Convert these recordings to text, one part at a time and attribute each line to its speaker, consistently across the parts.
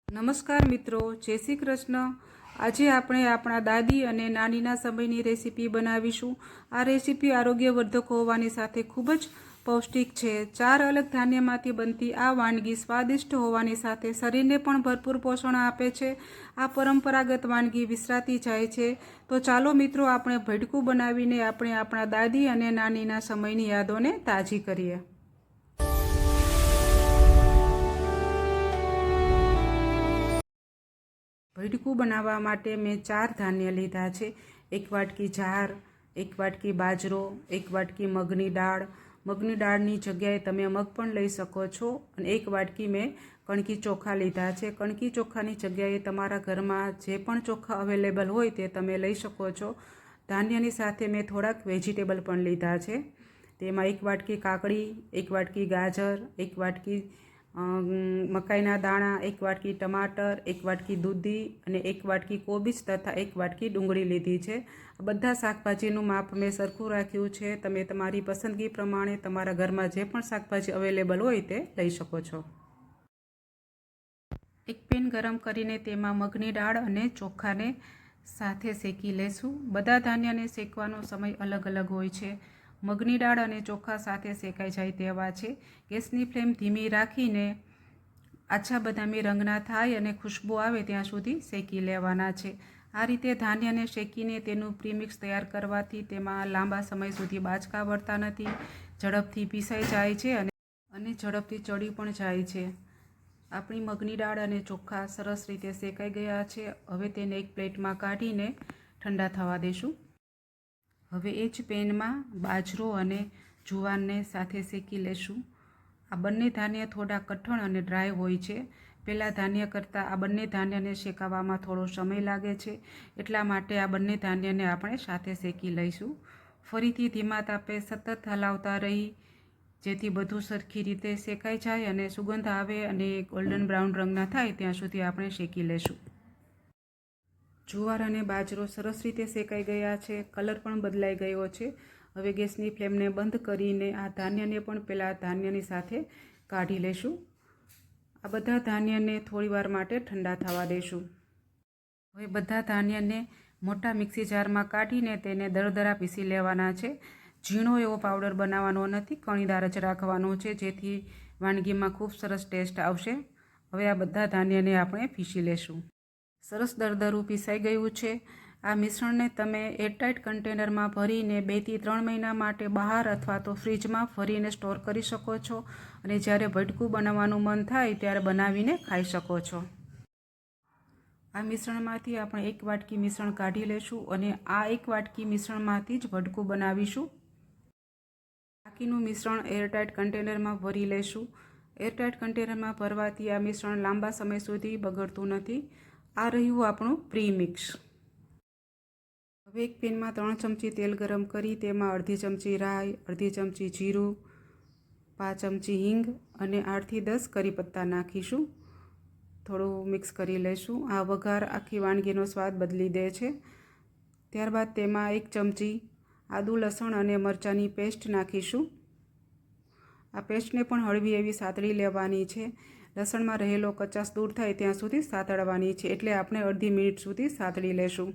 Speaker 1: નમસ્કાર મિત્રો, જય શ્રી કૃષ્ણ। આજે આપણે આપણા દાદી અને નાનીના સમયની રેસીપી બનાવીશું। આ રેસીપી આરોગ્યવર્ધક હોવાની સાથે ખૂબ જ પૌષ્ટિક છે। 4 અલગ ધાન્યમાંથી બનતી આ વાનગી સ્વાદિષ્ટ હોવાની સાથે શરીરને પણ ભરપૂર પોષણ આપે છે। આ પરંપરાગત વાનગી વિસરાતી જાય છે, તો ચાલો મિત્રો આપણે ભડકું બનાવીને આપણે આપણા દાદી અને નાનીના સમયની યાદોને તાજી કરીએ। ભડકું બનાવવા માટે મેં 4 ધાન્ય લીધા છે। 1 વાટકી જાર, 1 વાટકી બાજરો, 1 વાટકી મગની દાળ। મગની દાળની જગ્યાએ તમે મગ પણ લઈ શકો છો। અને 1 વાટકી મેં કણકી ચોખા લીધા છે। કણકી ચોખાની જગ્યાએ તમારા ઘરમાં જે પણ ચોખા અવેલેબલ હોય તે તમે લઈ શકો છો। ધાન્યની સાથે મેં થોડાક વેજીટેબલ પણ લીધા છે। તેમાં 1 વાટકી કાકડી, 1 વાટકી ગાજર, 1 વાટકી મકાઈના દાણા, 1 વાટકી ટમાટર, 1 વાટકી દૂધી અને 1 વાટકી કોબીજ તથા 1 વાટકી ડુંગળી લીધી છે। બધા શાકભાજીનું માપ મેં સરખું રાખ્યું છે। તમે તમારી પસંદગી પ્રમાણે તમારા ઘરમાં જે પણ શાકભાજી અવેલેબલ હોય તે લઈ શકો છો। એક પેન ગરમ કરીને તેમાં મગની દાળ અને ચોખાને સાથે શેકી લેશું। બધા ધાન્યને શેકવાનો સમય અલગ અલગ હોય છે। મગની દાળ અને ચોખા સાથે શેકાઈ જાય તેવા છે। ગેસની ફ્લેમ ધીમી રાખીને આછા બદામી રંગના થાય અને ખુશ્બુ આવે ત્યાં સુધી શેકી લેવાના છે। આ રીતે ધાન્યને શેકીને તેનું પ્રીમિક્સ તૈયાર કરવાથી તેમાં લાંબા સમય સુધી બાચકા વળતા નથી, ઝડપથી પીસાઈ જાય છે અને ઝડપથી ચડી પણ જાય છે। આપણી મગની દાળ અને ચોખા સરસ રીતે શેકાઈ ગયા છે। હવે તેને એક પ્લેટમાં કાઢીને ઠંડા થવા દેશું। હવે એ જ પેનમાં બાજરો અને જુવારને સાથે શેકી લેશું। આ બંને ધાન્ય થોડા કઠણ અને ડ્રાય હોય છે। પહેલાં ધાન્ય કરતાં આ બંને ધાન્યને શેકાવવામાં થોડો સમય લાગે છે, એટલા માટે આ બંને ધાન્યને આપણે સાથે શેકી લઈશું। ફરીથી ધીમા તાપે સતત હલાવતા રહી જેથી બધું સરખી રીતે શેકાઈ જાય અને સુગંધ આવે અને ગોલ્ડન બ્રાઉન રંગના થાય ત્યાં સુધી આપણે શેકી લેશું। જુવાર અને બાજરો સરસ રીતે શેકાઈ ગયા છે, કલર પણ બદલાઈ ગયો છે। હવે ગેસની ફ્લેમને બંધ કરીને આ ધાન્યને પણ પહેલાં ધાન્યની સાથે કાઢી લેશું। આ બધા ધાન્યને થોડીવાર માટે ઠંડા થવા દેશું। હવે બધા ધાન્યને મોટા મિક્સી જારમાં કાઢીને તેને દરદરા પીસી લેવાના છે। ઝીણો એવો પાવડર બનાવવાનો નથી, કણીદાર જ રાખવાનો છે જેથી વાનગીમાં ખૂબ સરસ ટેસ્ટ આવશે। હવે આ બધા ધાન્યને આપણે પીસી લેશું। સરસ દરદરું પીસાઈ ગયું છે। આ મિશ્રણને તમે એરટાઇટ કન્ટેનરમાં ભરીને 2 થી 3 મહિના માટે બહાર અથવા તો ફ્રીજમાં ભરીને સ્ટોર કરી શકો છો અને જ્યારે ભડકું બનાવવાનું મન થાય ત્યારે બનાવીને ખાઈ શકો છો। આ મિશ્રણમાંથી આપણે 1 વાટકી મિશ્રણ કાઢી લેશું અને આ 1 વાટકી મિશ્રણમાંથી જ ભડકું બનાવીશું। બાકીનું મિશ્રણ એરટાઇટ કન્ટેનરમાં ભરી લેશું। એરટાઇટ કન્ટેનરમાં ભરવાથી આ મિશ્રણ લાંબા સમય સુધી બગડતું નથી। આ રહ્યું આપણું પ્રીમિક્સ। હવે એક પેનમાં 3 ચમચી તેલ ગરમ કરી તેમાં અડધી ચમચી રાઈ, અડધી ચમચી જીરું, 5 ચમચી હિંગ અને 8 થી 10 કરી પત્તા નાખીશું। થોડું મિક્સ કરી લઈશું। આ વઘાર આખી વાનગીનો સ્વાદ બદલી દે છે। ત્યારબાદ તેમાં 1 ચમચી આદુ, લસણ અને મરચાંની પેસ્ટ નાખીશું। આ પેસ્ટને પણ હળવી એવી સાતળી લેવાની છે। લસણમાં રહેલો કચાશ દૂર થાય ત્યાં સુધી સાતળવાની છે, એટલે આપણે અડધી મિનિટ સુધી સાતળી લેશું।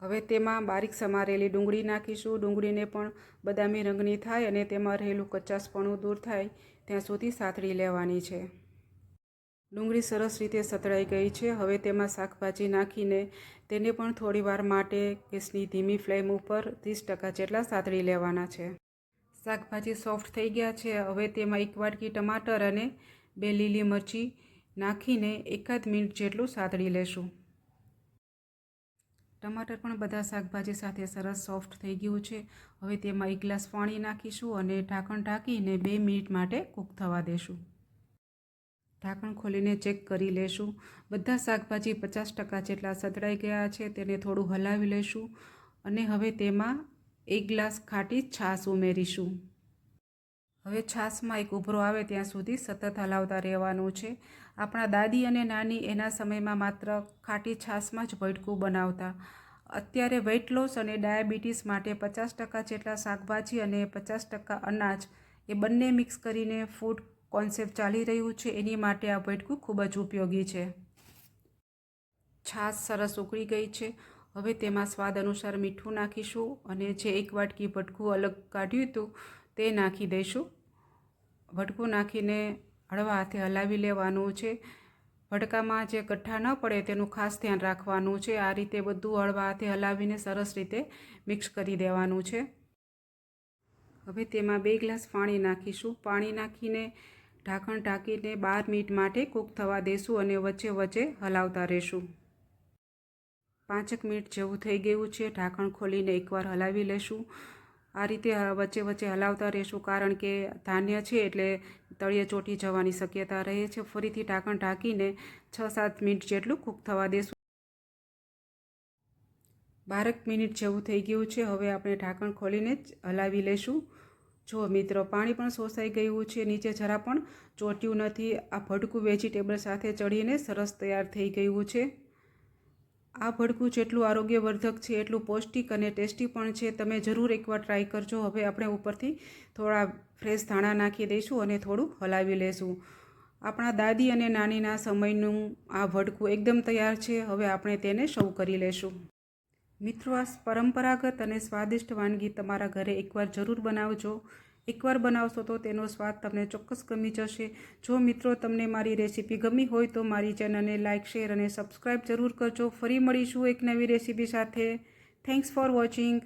Speaker 1: હવે તેમાં બારીક સમારેલી ડુંગળી નાખીશું। ડુંગળીને પણ બદામી રંગની થાય અને તેમાં રહેલું કચાશપણું દૂર થાય ત્યાં સુધી સાતળી લેવાની છે। ડુંગળી સરસ રીતે સતળાઈ ગઈ છે। હવે તેમાં શાકભાજી નાખીને તેને પણ થોડીવાર માટે ગેસની ધીમી ફ્લેમ ઉપર 30% જેટલા સાતળી લેવાના છે। શાકભાજી સોફ્ટ થઈ ગયા છે। હવે તેમાં 1 વાટકી ટમાટર અને 2 લીલી મરચી નાખીને 1 મિનિટ જેટલું સાતળી લેશું। ટમાટર પણ બધા શાકભાજી સાથે સરસ સોફ્ટ થઈ ગયું છે। હવે તેમાં 1 ગ્લાસ પાણી નાખીશું અને ઢાંકણ ઢાંકીને 2 મિનિટ માટે કૂક થવા દેશું। ઢાંકણ ખોલીને ચેક કરી લેશું। બધા શાકભાજી 50% જેટલા સતળાઈ ગયા છે। તેને થોડું હલાવી લેશું અને હવે તેમાં 1 ગ્લાસ ખાટી છાશ ઉમેરીશું। હવે છાશમાં એક ઉભરો આવે ત્યાં સુધી સતત હલાવતા રહેવાનું છે। આપણા દાદી અને નાની એના સમયમાં માત્ર ખાટી છાશમાં જ ભડકું બનાવતા। અત્યારે વેઇટ લોસ અને ડાયાબિટીસ માટે 50% જેટલા શાકભાજી અને 50% અનાજ એ બંને મિક્સ કરીને ફૂડ કોન્સેપ્ટ ચાલી રહ્યું છે એની માટે આ ભટકું ખૂબ જ ઉપયોગી છે. છાશ સરસ ઉકળી ગઈ છે. હવે તેમાં સ્વાદ અનુસાર મીઠું નાખીશું અને જે 1 વાટકી ભટકું અલગ કાઢ્યું હતું તે નાખી દઈશું. ભટકું નાખીને હળવા હાથે હલાવી લેવાનું છે. ભટકામાં જે ગઠ્ઠા ન પડે તેનું ખાસ ધ્યાન રાખવાનું છે. આ રીતે બધું હળવા હાથે હલાવીને સરસ રીતે મિક્સ કરી દેવાનું છે. હવે તેમાં 2 ગ્લાસ પાણી નાખીશું. પાણી નાખીને ઢાંકણ ઢાંકીને 12 મિનિટ માટે કૂક થવા દઈશું અને વચ્ચે વચ્ચે હલાવતા રહીશું. 5 મિનિટ જેવું થઈ ગયું છે. ઢાંકણ ખોલીને એકવાર હલાવી લેશું. આ રીતે વચ્ચે વચ્ચે હલાવતા રહીશું કારણ કે ધાન્ય છે એટલે તળિયે ચોંટી જવાની શક્યતા રહે છે. ફરીથી ઢાંકણ ઢાંકીને 6-7 મિનિટ જેટલું કૂક થવા દઈશું. 12 મિનિટ જેવું થઈ ગયું છે. હવે આપણે ઢાંકણ ખોલીને જ હલાવી લેશું. જો મિત્રો, પાણી પણ શોષાઈ ગયું છે, નીચે જરા પણ ચોંટ્યું નથી. આ ભટકું વેજીટેબલ સાથે ચડીને સરસ તૈયાર થઈ ગયું છે. આ ભટકું જેટલું આરોગ્યવર્ધક છે એટલું પૌષ્ટિક અને ટેસ્ટી પણ છે. તમે જરૂર એકવાર ટ્રાય કરજો. હવે આપણે ઉપરથી થોડા ફ્રેશ ધાણા નાખી દઈશું અને થોડું હલાવી લેશું. આપણા દાદી અને નાનીના સમયનું આ ભટકું એકદમ તૈયાર છે. હવે આપણે તેને સર્વ કરી લેશું. મિત્રો, આ પરંપરાગત અને સ્વાદિષ્ટ વાનગી તમારા ઘરે એકવાર જરૂર બનાવજો. એકવાર બનાવશો તો તેનો સ્વાદ તમને ચોક્કસ ગમી જશે. જો મિત્રો તમને મારી રેસીપી ગમી હોય તો મારી ચેનલને લાઇક, શેર અને સબસ્ક્રાઈબ જરૂર કરજો. ફરી મળીશું એક નવી રેસીપી સાથે. Thanks for watching.